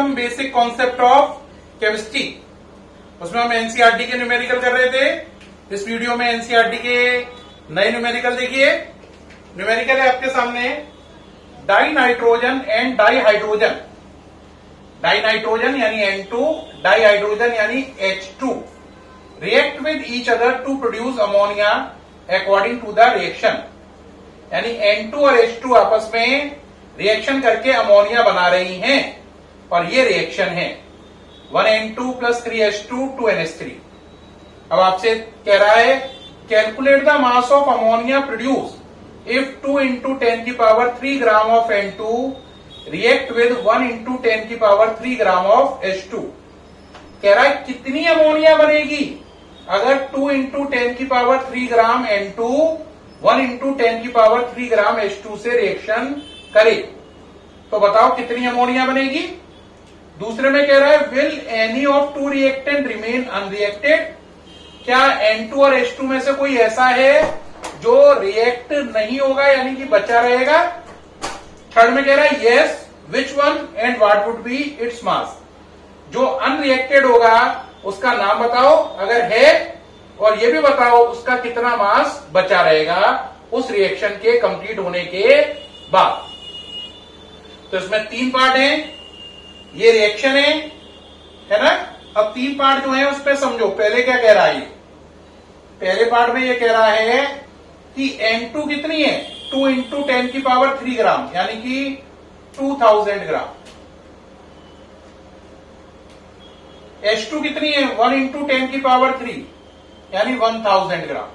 Some basic concept of chemistry. उसमें हम NCERT के न्यूमेरिकल कर रहे थे। इस वीडियो में एनसीईआरटी के नए न्यूमेरिकल देखिए। न्यूमेरिकल है आपके सामने, di nitrogen and di hydrogen. Di nitrogen यानी N2, डाई हाइड्रोजन यानी H2 react with each other to produce ammonia according to the reaction. यानी N2 और H2 आपस में रिएक्शन करके अमोनिया बना रही हैं और ये रिएक्शन है 1N2 + 3H2 2NH3। अब आपसे कह रहा है calculate the mass of ammonia produce if 2 × 10³ gram of N2 react with 1 × 10³ gram of H2। कह रहा है कितनी अमोनिया बनेगी अगर 2 × 10³ ग्राम N2 1 × 10³ ग्राम H2 से रिएक्शन करे। तो बताओ कितनी अमोनिया बनेगी। दूसरे में कह रहा है will any of two reactant remain unreacted. क्या N2 और H2 में से कोई ऐसा है जो रिएक्ट नहीं होगा यानी कि बचा रहेगा। थर्ड में कह रहा है yes which one and what would be its mass. जो अनरिएक्टेड होगा उसका नाम बताओ अगर है, और ये भी बताओ उसका कितना मास बचा रहेगा उस रिएक्शन के कंप्लीट होने के बाद। तो इसमें 3 पार्ट हैं, ये रिएक्शन है ना। अब 3 पार्ट जो है उस पर समझो। पहले क्या कह रहा है, पहले पार्ट में ये कह रहा है कि N2 कितनी है 2 × 10³ ग्राम यानी कि 2000 ग्राम। H2 कितनी है 1 × 10³ यानी 1000 ग्राम।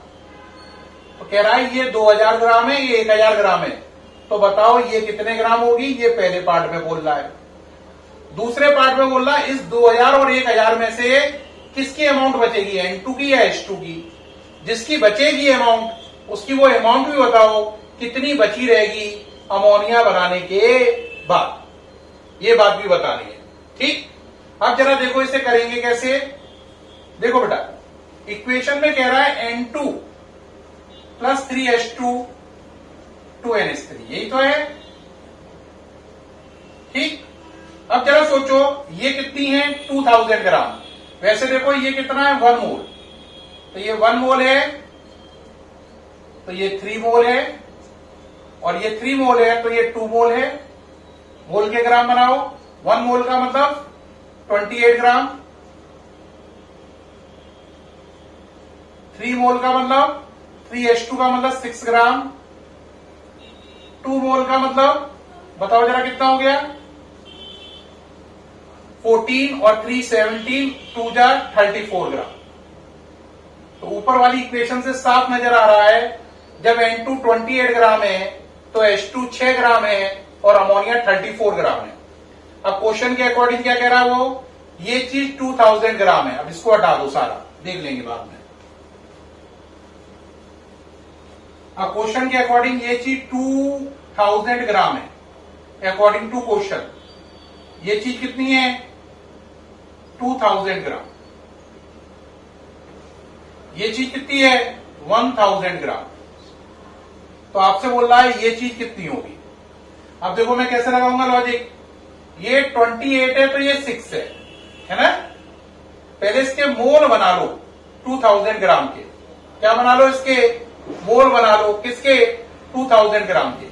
तो कह रहा है ये 2000 ग्राम है, ये 1000 ग्राम है। तो बताओ ये कितने ग्राम होगी। ये पहले पार्ट में बोल रहा है। दूसरे पार्ट में बोल रहा है इस 2000 और 1000 में से किसकी अमाउंट बचेगी, N2 की या H2 की। जिसकी बचेगी अमाउंट उसकी वो अमाउंट भी बताओ कितनी बची रहेगी अमोनिया बनाने के बाद। ये बात भी बतानी है, ठीक। अब जरा देखो इसे करेंगे कैसे। देखो बेटा इक्वेशन में कह रहा है N2 + 3H2 2NH3, यही तो है, ठीक। अब जरा सोचो ये कितनी है 2000 ग्राम। वैसे देखो ये कितना है 1 मोल। तो ये 1 मोल है, तो ये 3 मोल है, और ये 3 मोल है तो ये 2 मोल है। मोल के ग्राम बनाओ। 1 मोल का मतलब 28 ग्राम, 3 मोल का मतलब 3H2 का मतलब 6 ग्राम, 2 मोल का मतलब बताओ जरा कितना हो गया 14 और 3 17 2 जा 34 ग्राम। तो ऊपर वाली इक्वेशन से साफ नजर आ रहा है जब N2 28 ग्राम है तो H2 6 ग्राम है और अमोनिया 34 ग्राम है। अब क्वेश्चन के अकॉर्डिंग क्या कह रहा है वो, ये चीज 2000 ग्राम है। अब इसको हटा दो सारा, देख लेंगे बाद में। अब क्वेश्चन के अकॉर्डिंग ये चीज 2000 ग्राम है अकॉर्डिंग टू क्वेश्चन। ये चीज कितनी है 2000 ग्राम। ये चीज कितनी है 1000 ग्राम। तो आपसे बोल रहा है ये चीज कितनी होगी। अब देखो मैं कैसे लगाऊंगा लॉजिक। ये 28 है तो ये 6 है ना। पहले इसके मोल बना लो 2000 ग्राम के। क्या बना लो, इसके मोल बना लो। किसके 2000 ग्राम के।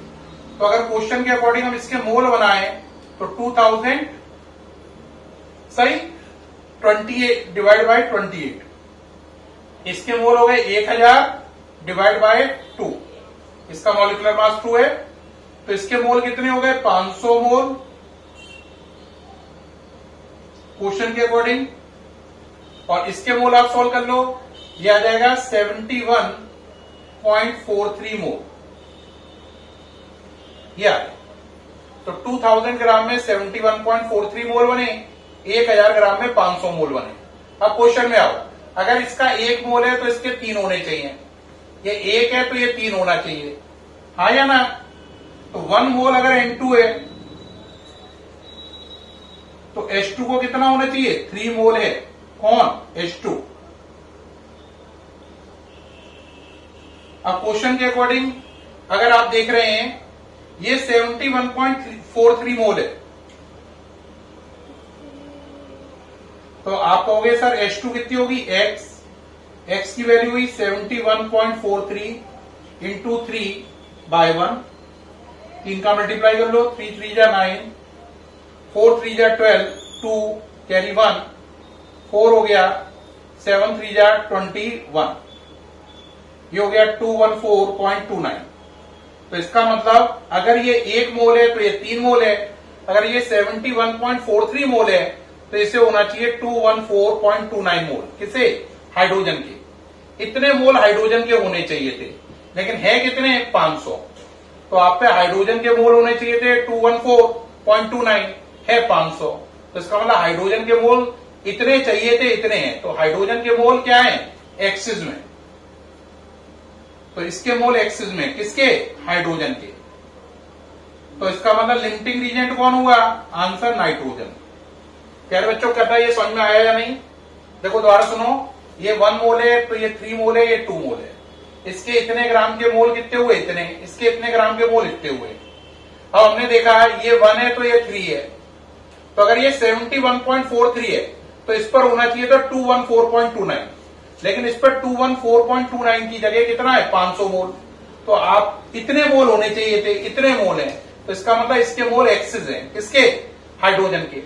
तो अगर क्वेश्चन के अकॉर्डिंग हम इसके मोल बनाए तो 2000 सही 28 डिवाइड बाय 28। इसके मोल हो गए 1000 डिवाइड बाय 2। इसका मॉलिक्यूलर मास 2 है तो इसके मोल कितने हो गए 500 मोल क्वेश्चन के अकॉर्डिंग। और इसके मोल आप सॉल्व कर लो, ये आ जाएगा 71.43 मोल। ये आ गया। तो 2000 ग्राम में 71.43 मोल बने, 1000 ग्राम में 500 मोल बने। अब क्वेश्चन में आओ, अगर इसका 1 मोल है तो इसके 3 होने चाहिए। ये 1 है तो ये 3 होना चाहिए, हाँ या ना। तो 1 मोल अगर N2 है तो H2 को कितना होना चाहिए 3 मोल है। कौन H2। अब क्वेश्चन के अकॉर्डिंग अगर आप देख रहे हैं ये 71.43 मोल है, तो आप कहोगे सर H2 कितनी होगी, x की वैल्यू हुई 71.43 इंटू 3/1, 3 का मल्टीप्लाई कर लो, 3 3 जा 9, 4 3 जा 12, 2 कैरी 1, 4 हो गया, 7 3 जा 21, ये हो गया 214.29। तो इसका मतलब अगर ये 1 मोल है तो ये 3 मोल है, अगर ये 71.43 मोल है तो इसे होना चाहिए 214.29 मोल। किसे, हाइड्रोजन के। इतने मोल हाइड्रोजन के होने चाहिए थे, लेकिन है कितने, 500। तो आप पे हाइड्रोजन के मोल होने चाहिए थे 214.29, है 500। तो इसका मतलब हाइड्रोजन के मोल इतने चाहिए थे, इतने हैं। तो हाइड्रोजन के मोल क्या है, एक्सिस में। तो इसके मोल एक्सिस में, किसके, हाइड्रोजन के। तो इसका मतलब लिमिटिंग रीजेंट कौन हुआ, आंसर नाइट्रोजन। प्यारे बच्चों, कहता है ये समझ में आया या नहीं? देखो दोबारा सुनो, ये 1 मोल है तो ये 3 मोल है, ये 2 मोल है। इसके इतने ग्राम के मोल कितने हुए, इतने। इसके इतने ग्राम के मोल इतने हुए। अब हमने देखा ये 1 है तो ये 3 है। तो अगर ये 71.43 है तो इस पर होना चाहिए था 214.29, लेकिन इस पर 214.29 की जगह कितना है, 500 मोल। तो आप इतने मोल होने चाहिए थे, इतने मोल हैं। तो इसका मतलब इसके मोल एक्सिस हैं, किसके, हाइड्रोजन के।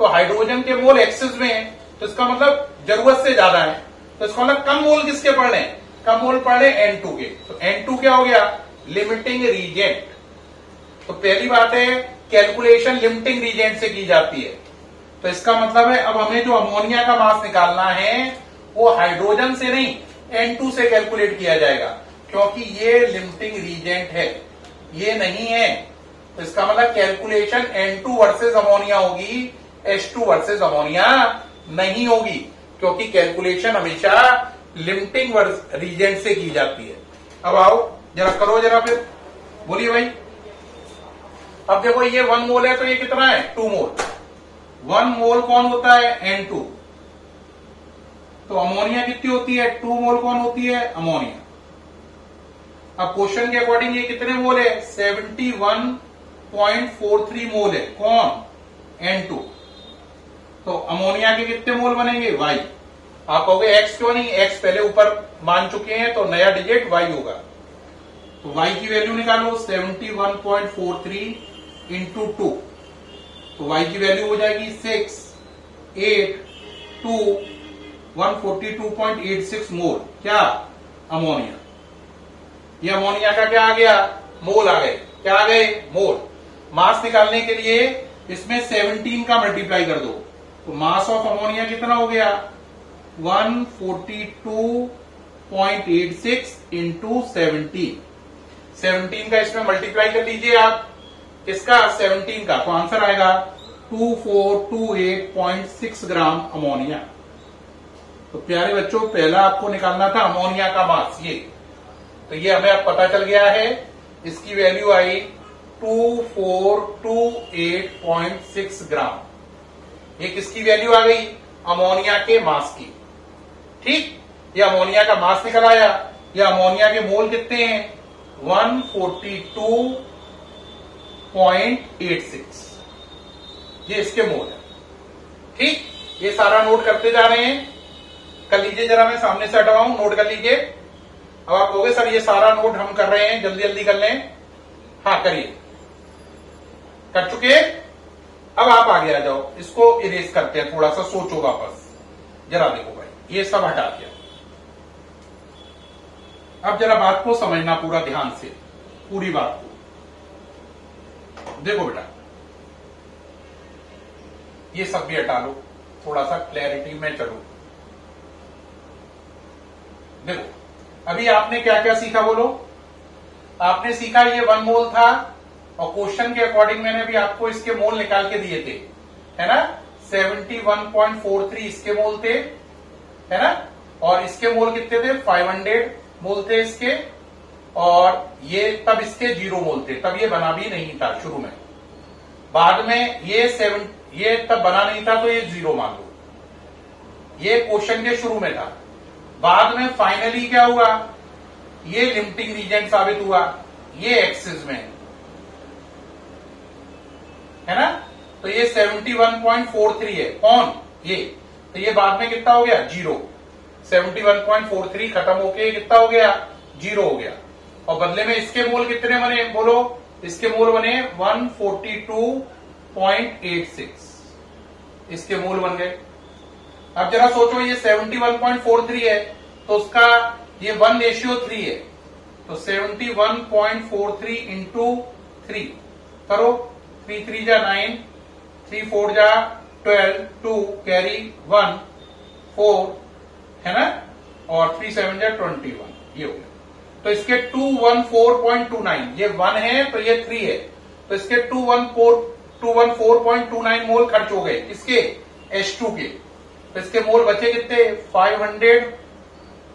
तो हाइड्रोजन के मोल एक्सिस में है, तो इसका मतलब जरूरत से ज्यादा है। तो इसका मतलब कम मोल किसके पड़ रहे हैं, कम मोल पड़ रहे हैं N2 के। तो N2 क्या हो गया, लिमिटिंग रीजेंट। तो पहली बात है, कैलकुलेशन लिमिटिंग रीजेंट से की जाती है। तो इसका मतलब है अब हमें जो अमोनिया का मास निकालना है वो हाइड्रोजन से नहीं, N2 से कैलकुलेट किया जाएगा, क्योंकि ये लिमिटिंग रीजेंट है, ये नहीं है। तो इसका मतलब कैलकुलेशन N2 वर्सेस अमोनिया होगी, H2 वर्सेस अमोनिया नहीं होगी, क्योंकि कैलकुलेशन हमेशा लिमिटिंग रीजेंट से की जाती है। अब आओ जरा करो, जरा फिर बोलिए भाई। अब देखो ये 1 मोल है तो ये कितना है, 2 मोल। 1 मोल कौन होता है, N2। तो अमोनिया कितनी होती है, 2 मोल कौन होती है, अमोनिया। अब क्वेश्चन के अकॉर्डिंग ये कितने मोल है, 71.43 मोल है, कौन, N2। तो अमोनिया के कितने मोल बनेंगे, Y। आप कहोगे X क्यों नहीं, X पहले ऊपर मान चुके हैं तो नया डिजिट Y होगा। तो Y की वैल्यू निकालो, 71.43 इंटू 2। तो Y की वैल्यू हो जाएगी 6, 8, 2, 142.86 मोल। क्या, अमोनिया। ये अमोनिया का क्या आ गया, मोल आ गए। क्या आ गए, मोल। मास निकालने के लिए इसमें 17 का मल्टीप्लाई कर दो, तो मास ऑफ अमोनिया कितना हो गया, 142.86 इंटू 17 का इसमें मल्टीप्लाई कर लीजिए आप, इसका 17 का, तो आंसर आएगा 2428.6 ग्राम अमोनिया। तो प्यारे बच्चों, पहला आपको निकालना था अमोनिया का मास, ये तो ये हमें अब पता चल गया है। इसकी वैल्यू आई 2428.6 ग्राम। ये किसकी वैल्यू आ गई, अमोनिया के मास की। ठीक, ये अमोनिया का मास निकल आया। ये अमोनिया के मोल कितने हैं, 142.86, ये इसके मोल है। ठीक, ये सारा नोट करते जा रहे हैं, कर लीजिए जरा, मैं सामने से हटवाऊं, नोट कर लीजिए। अब आप कहोगे सर ये सारा नोट हम कर रहे हैं, जल्दी जल्दी कर लें। हाँ करिए, कर चुके। अब आप आगे आ जाओ, इसको इरेज करते हैं, थोड़ा सा सोचो वापस। जरा देखो भाई, ये सब हटा दिया। अब जरा बात को समझना पूरा ध्यान से, पूरी बात को देखो बेटा। ये सब भी हटा लो, थोड़ा सा क्लैरिटी में चलो। देखो अभी आपने क्या क्या सीखा, बोलो। आपने सीखा ये 1 मोल था, और क्वेश्चन के अकॉर्डिंग मैंने भी आपको इसके मोल निकाल के दिए थे, है ना। 71.43 इसके मोल थे, है ना, और इसके मोल कितने थे, 500 मोल थे इसके, और ये तब इसके 0 मोल थे, तब ये बना भी नहीं था शुरू में। बाद में ये तब बना नहीं था तो ये 0 मान लो, ये क्वेश्चन के शुरू में था। बाद में फाइनली क्या हुआ, ये लिमिटिंग रीजेंट साबित हुआ, ये एक्सिस में है ना। तो ये 71.43 है, कौन, ये तो ये बाद में कितना हो गया 0। 71.43 खत्म होके कितना हो गया 0 हो गया। और बदले में इसके मोल कितने बने बोलो, इसके मोल बने 142.86, इसके मोल बन गए। अब जरा सोचो ये 71.43 है तो उसका ये 1:3 है, तो 71.43 इंटू 3 करो, 3 3 जा 9, 3 4 जा 12, 2 कैरी 1 4 है ना, और 3 7 जा 21, ये हो गया। तो इसके 214.29, ये 1 है तो ये 3 है, तो इसके 214.29 मोल खर्च हो गए किसके H2 के। तो इसके मोल बचे कितने 500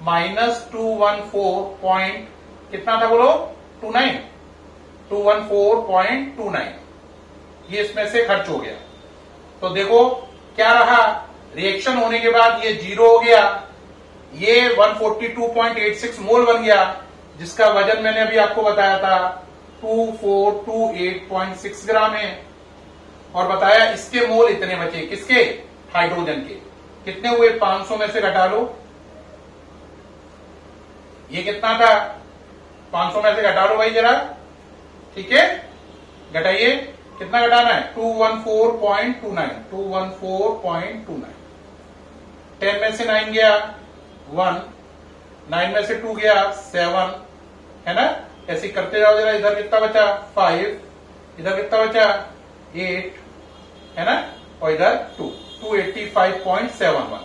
माइनस 214 कितना था बोलो 29, 214.29 ये इसमें से खर्च हो गया। तो देखो क्या रहा, रिएक्शन होने के बाद ये 0 हो गया, ये 142.86 मोल बन गया, जिसका वजन मैंने अभी आपको बताया था 2428.6 ग्राम है। और बताया इसके मोल इतने बचे किसके हाइड्रोजन के, कितने हुए 500 में से घटा लो, ये कितना था 500 में से घटा लो भाई जरा, ठीक है घटाइए, कितना घटाना है 214.29, 214.29। 10 में से 9 गया 1, 9 में से 2 गया 7 है ना, ऐसे करते जाओ जरा। इधर कितना बचा 5, इधर कितना बचा 8 है ना, और इधर 2, 285.71,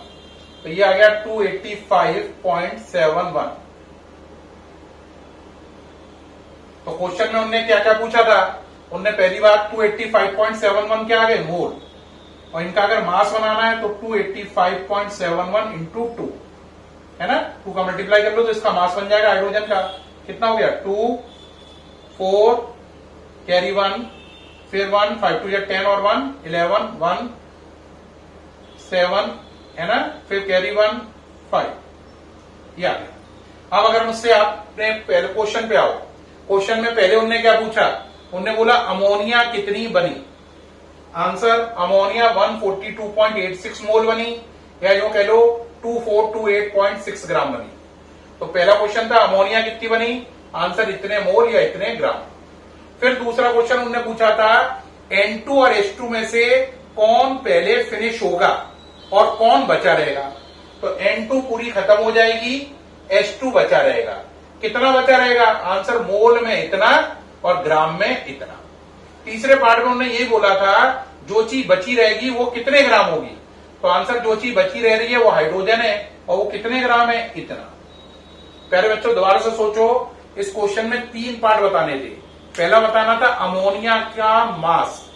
तो ये आ गया 285.71। तो क्वेश्चन में उन्होंने क्या क्या पूछा था, उनने पहली बात 285.71 क्या आ गए मोल, और इनका अगर मास बनाना है तो 285.71 इंटू 2 है ना, 2 का मल्टीप्लाई कर लो तो इसका मास बन जाएगा हाइड्रोजन का, कितना हो गया 2 4 कैरी 1 फिर 1 5 2 या 10 और 1 11 1 7 है ना, फिर कैरी 1 5, ये आ गया। अब अगर मुझसे आपने पहले क्वेश्चन पे आओ, क्वेश्चन में पहले उन्होंने क्या पूछा, उन्होंने बोला अमोनिया कितनी बनी, आंसर अमोनिया 142.86 मोल बनी, या जो कह लो 2428.6 ग्राम बनी। तो पहला क्वेश्चन था अमोनिया कितनी बनी, आंसर इतने मोल या इतने ग्राम। फिर दूसरा क्वेश्चन उन्होंने पूछा था N2 और H2 में से कौन पहले फिनिश होगा और कौन बचा रहेगा। तो N2 पूरी खत्म हो जाएगी, H2 बचा रहेगा। कितना बचा रहेगा, आंसर मोल में इतना और ग्राम में इतना। तीसरे पार्ट में उन्होंने ये बोला था जो चीज बची रहेगी वो कितने ग्राम होगी, तो आंसर जो चीज बची रह रही है वो हाइड्रोजन है, और वो कितने ग्राम है इतना। प्यारे बच्चों दोबारा से सोचो, इस क्वेश्चन में 3 पार्ट बताने थे। पहला बताना था अमोनिया का मास,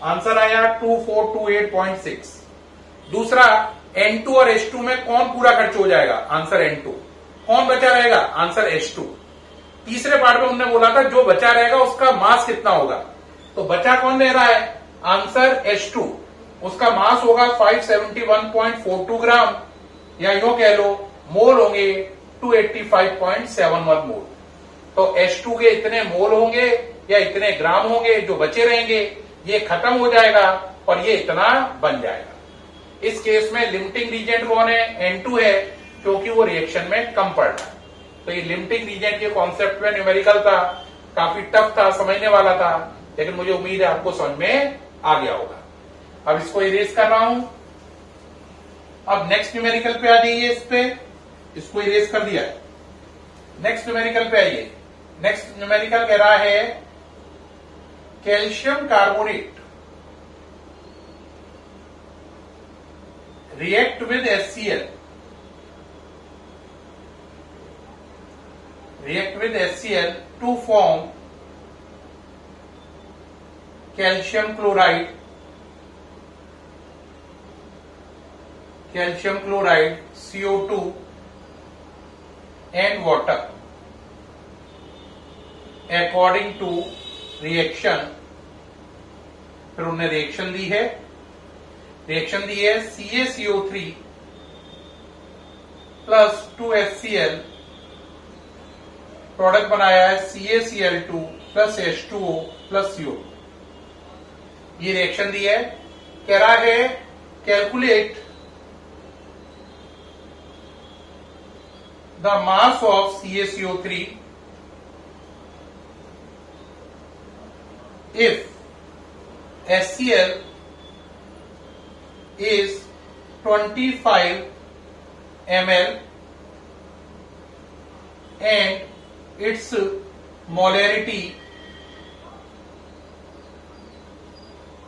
आंसर आया 2428.6। दूसरा N2 और H2 में कौन पूरा खर्च हो जाएगा, आंसर N2। कौन बचा रहेगा, आंसर H2। तीसरे पार्ट में उन्होंने बोला था जो बचा रहेगा उसका मास कितना होगा, तो बचा कौन रह रहा है, आंसर H2, उसका मास होगा 571.42 ग्राम, या यूं कह लो मोल होंगे 285.71 मोल। तो H2 के इतने मोल होंगे या इतने ग्राम होंगे, जो बचे रहेंगे ये खत्म हो जाएगा और ये इतना बन जाएगा। इस केस में लिमिटिंग रीजेंट कौन है, N2 है, क्योंकि वो रिएक्शन में कम पड़ रहा है। तो ये लिमिटिंग रीजेंट के कॉन्सेप्ट में न्यूमेरिकल था, काफी टफ था, समझने वाला था, लेकिन मुझे उम्मीद है आपको समझ में आ गया होगा। अब इसको इरेज कर रहा हूं। अब नेक्स्ट न्यूमेरिकल पे आ जाइए, इस पे इसको इरेज कर दिया। नेक्स्ट न्यूमेरिकल पे आइए। नेक्स्ट न्यूमेरिकल कह रहा है calcium carbonate react with HCl, react with HCl to form calcium chloride, CO2 and water according to reaction। फिर उन्होंने रिएक्शन दी है, रिएक्शन दी है CaCO3 प्लस 2HCl, प्रोडक्ट बनाया है CaCl2 plus H2O plus CO। ये रिएक्शन दी है, कह रहा है calculate the mass of CaCO3 if HCl is 25 ml and its molarity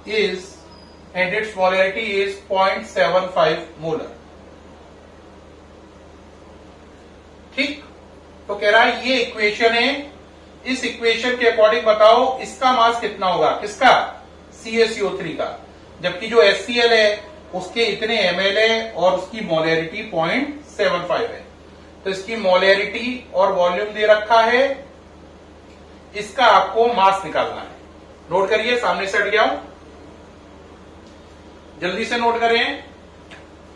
is 0.75 molar. ठीक, तो कह रहा है ये इक्वेशन है, इस इक्वेशन के अकॉर्डिंग बताओ इसका मास कितना होगा, किसका, CaCO3 का, जबकि जो HCl है उसके इतने ml है और उसकी मोलैरिटी 0.75 है। तो इसकी मोलैरिटी और वॉल्यूम दे रखा है, इसका आपको मास निकालना है। नोट करिए, सामने से हट गया हूं, जल्दी से नोट करें,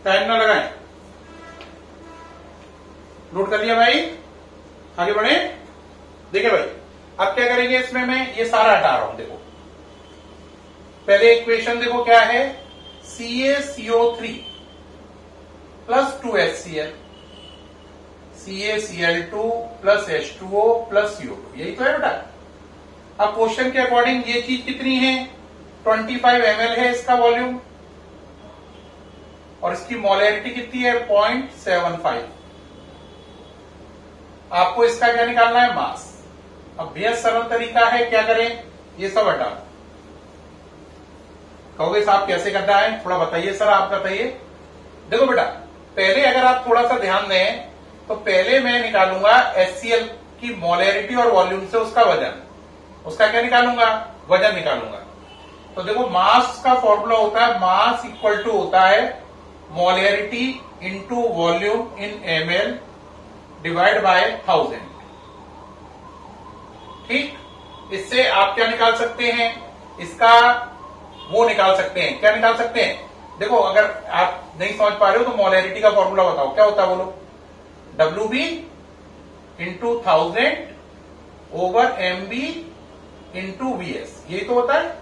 टाइम ना लगाएं। नोट कर लिया भाई, आगे बढ़े। देखिए भाई, अब क्या करेंगे, इसमें मैं ये सारा हटा रहा हूं। देखो पहले इक्वेशन देखो क्या है, CaCO3 plus 2HCl, CaCl2 plus H2O plus CO2, यही तो है बेटा। अब क्वेश्चन के अकॉर्डिंग ये चीज कितनी है, 25 ml है इसका वॉल्यूम और इसकी मोलैरिटी कितनी है, 0.75। आपको इसका क्या निकालना है, मास। अब बेहद सरल तरीका है, क्या करें, ये सब हटा। कहोगे साहब कैसे करना है, थोड़ा बताइए सर, आप बताइए। देखो बेटा, पहले अगर आप थोड़ा सा ध्यान दें तो पहले मैं निकालूंगा HCl की मोलैरिटी और वॉल्यूम से उसका वजन, उसका क्या निकालूंगा, वजन निकालूंगा। तो देखो मास का फॉर्मूला होता है, मास इक्वल टू होता है molarity into volume in ml divide by 1000। ठीक, इससे आप क्या निकाल सकते हैं, इसका वो निकाल सकते हैं, क्या निकाल सकते हैं। देखो अगर आप नहीं समझ पा रहे हो तो मोलैरिटी का फॉर्मूला बताओ, क्या होता है बोलो, WB into 1000 over MB into VS, यही तो होता है।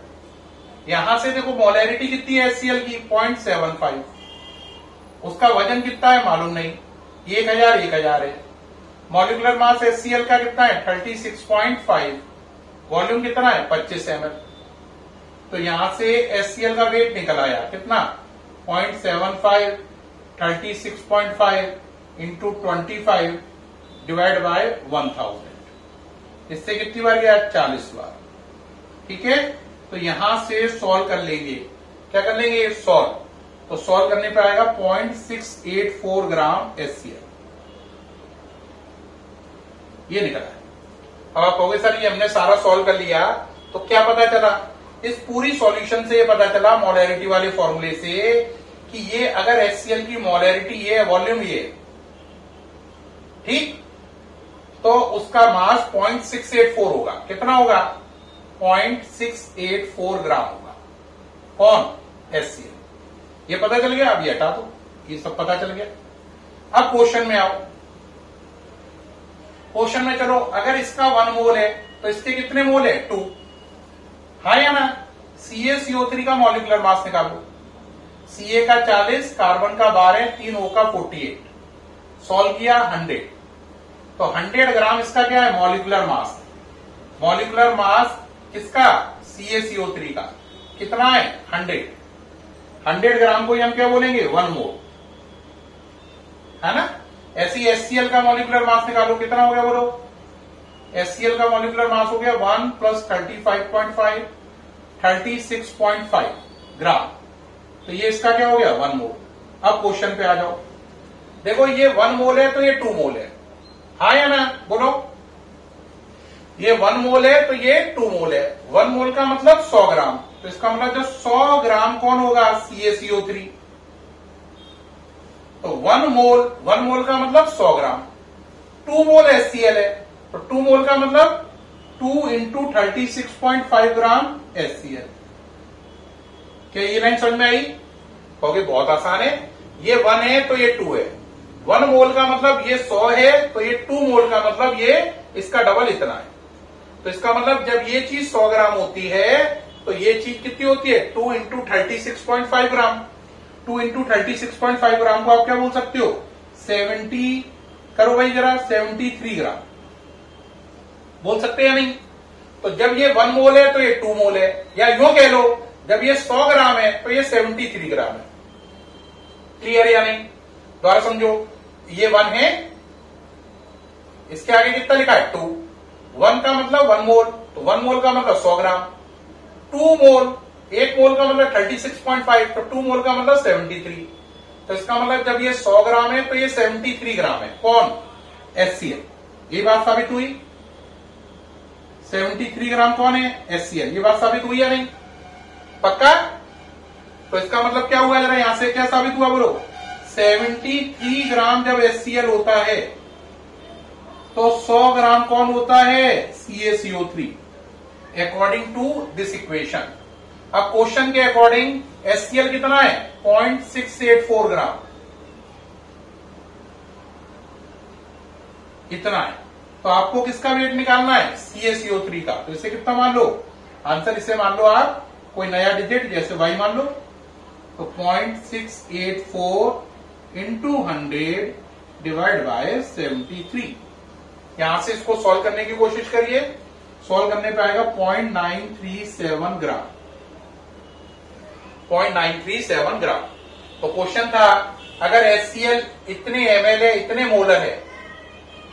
यहां से देखो मोलैरिटी कितनी है HCl की, 0.75, उसका वजन कितना है मालूम नहीं, 1000 है। मॉलिक्यूलर मास HCl का कितना है, 36.5, वॉल्यूम कितना है, 25 ml। तो यहां से HCl का वेट निकल आया कितना, 0.75, 36.5 इंटू 25 डिवाइड बाय 1000, इससे कितनी बार गया, 40 बार। ठीक है, तो यहां से सॉल्व कर लेंगे, क्या कर लेंगे, सॉल्व। तो सॉल्व करने पे आएगा 0.684 ग्राम HCl, ये निकला है। अब आप कहोगे सर ये हमने सारा सॉल्व कर लिया, तो क्या पता चला, इस पूरी सॉल्यूशन से ये पता चला मोलैरिटी वाले फॉर्मूले से कि ये अगर HCl की मोलैरिटी ये है, वॉल्यूम ये, ठीक, तो उसका मास 0.684 होगा। कितना होगा, 0.684 ग्राम होगा। कौन, HCl, ये पता चल गया। अब ये हटा दो, ये सब पता चल गया। अब क्वेश्चन में आओ, क्वेश्चन में चलो, अगर इसका 1 मोल है तो इसके कितने मोल है, 2, हाँ या ना। CaCO3 का मॉलिक्यूलर मास निकालो, Ca का 40, कार्बन का 12, 3 O का 48, सॉल्व किया 100, तो 100 ग्राम इसका क्या है, मॉलिक्यूलर मास। मॉलिक्यूलर मास किसका, CaCO3 का कितना है, 100 ग्राम को ही हम क्या बोलेंगे, 1 मोल, है ना। ऐसी HCl का मॉलिक्यूलर मास निकालो, कितना हो गया बोलो, HCl का मॉलिक्यूलर मास हो गया 1 प्लस 35.5, 36.5 ग्राम। तो ये इसका क्या हो गया, 1 मोल। अब क्वेश्चन पे आ जाओ, देखो ये 1 मोल है तो ये 2 मोल है, हाँ या ना, बोलो। ये 1 मोल है तो ये 2 मोल है। 1 मोल का मतलब 100 ग्राम, तो इसका मतलब जो 100 ग्राम कौन होगा, CaCO3। तो 1 मोल का मतलब 100 ग्राम, 2 मोल HCl है, तो 2 मोल का मतलब 2 इंटू 36.5 ग्राम HCl। क्या ये लाइन समझ में आई, कहोगे बहुत आसान है, ये 1 है तो ये 2 है। 1 मोल का मतलब ये 100 है, तो ये 2 मोल का मतलब ये इसका डबल इतना है। तो इसका मतलब जब ये चीज 100 ग्राम होती है तो ये चीज कितनी होती है, 2 इंटू 36.5 ग्राम। 2 इंटू 36.5 ग्राम को आप क्या बोल सकते हो, 70 करो भाई जरा, 73 ग्राम बोल सकते हैं या नहीं? तो जब ये 1 मोल है तो ये 2 मोल है, या यूं कह लो जब ये 100 ग्राम है तो ये 73 ग्राम है। क्लियर या नहीं? दोबारा समझो, ये 1 है, इसके आगे कितना लिखा है 2, 1 का मतलब 1 मोल, तो 1 मोल का मतलब 100 ग्राम, 2 मोल, 1 मोल का मतलब 36.5, तो 2 मोल का मतलब 73। तो इसका मतलब जब ये 100 ग्राम है तो ये 73 ग्राम है। कौन? HCl। ये बात साबित हुई, 73 ग्राम कौन है? HCl। ये बात साबित हुई या नहीं? पक्का? तो इसका मतलब क्या हुआ, जरा यहां से क्या साबित हुआ बोलो? 73 ग्राम जब HCl होता है तो 100 ग्राम कौन होता है? CaCO3, according to this equation. अब क्वेश्चन के अकॉर्डिंग HCl कितना है? 0.684 ग्राम, इतना है। तो आपको किसका वेट निकालना है? CaCO3 का। तो इसे कितना मान लो? आंसर इसे मान लो आप कोई नया डिजिट, जैसे y मान लो, तो 0.684 इंटू 100 डिवाइड बाय 73। यहां से इसको सॉल्व करने की कोशिश करिए, सॉल्व करने पे आएगा 0.937 ग्राम, 0.937 ग्राम। तो क्वेश्चन था अगर HCl इतने ml है, इतने मोलर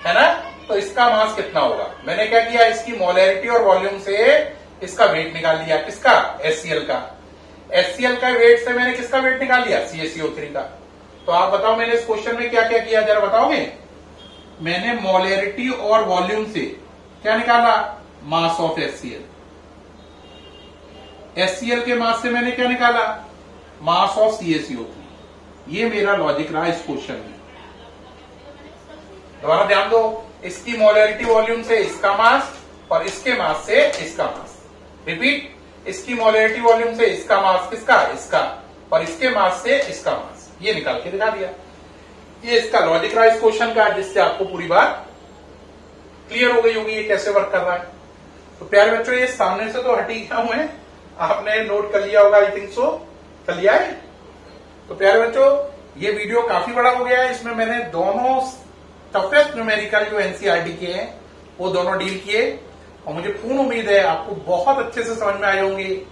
है ना, तो इसका मास कितना होगा? मैंने क्या किया, इसकी मोलैरिटी और वॉल्यूम से इसका वेट निकाल लिया। किसका? HCl का। HCl का वेट से मैंने किसका वेट निकाल लिया? CaCO3 का। तो आप बताओ मैंने इस क्वेश्चन में क्या क्या किया, जरा बताओगे? मैंने मोलैरिटी और वॉल्यूम से क्या निकाला? Mass of HCl। HCl के मास से मैंने क्या निकाला? Mass of CaCO3। ये मेरा लॉजिक रहा इस क्वेश्चन में। दोबारा ध्यान दो, इसकी मोलैरिटी वॉल्यूम से इसका मास और इसके मास से इसका मास। रिपीट, इसकी मोलैरिटी वॉल्यूम से इसका मास, किसका? इसका, और इसके मास से इसका मास। ये निकाल के दिखा दिया। ये इसका लॉजिक रहा इस क्वेश्चन का, जिससे आपको पूरी बात क्लियर हो गई होगी ये कैसे वर्क कर रहा है। तो प्यारे बच्चों, ये सामने से तो हटी गया हूं मैं, आपने नोट कर लिया होगा, आई थिंक सो कर लिया है। तो प्यारे बच्चों, ये वीडियो काफी बड़ा हो गया है, इसमें मैंने दोनों टफेस्ट न्यूमेरिकल जो एनसीईआरटी के हैं वो दोनों डील किए, और मुझे पूर्ण उम्मीद है आपको बहुत अच्छे से समझ में आए होंगे।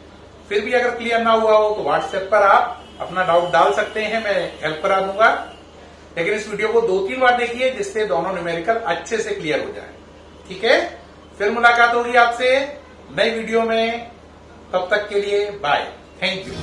फिर भी अगर क्लियर ना हुआ हो तो व्हाट्सएप पर आप अपना डाउट डाल सकते हैं, मैं हेल्प करा दूंगा। लेकिन इस वीडियो को 2-3 बार देखिए, जिससे दोनों न्यूमेरिकल अच्छे से क्लियर हो जाए। ठीक है, फिर मुलाकात होगी आपसे नई वीडियो में, तब तक के लिए बाय, थैंक यू।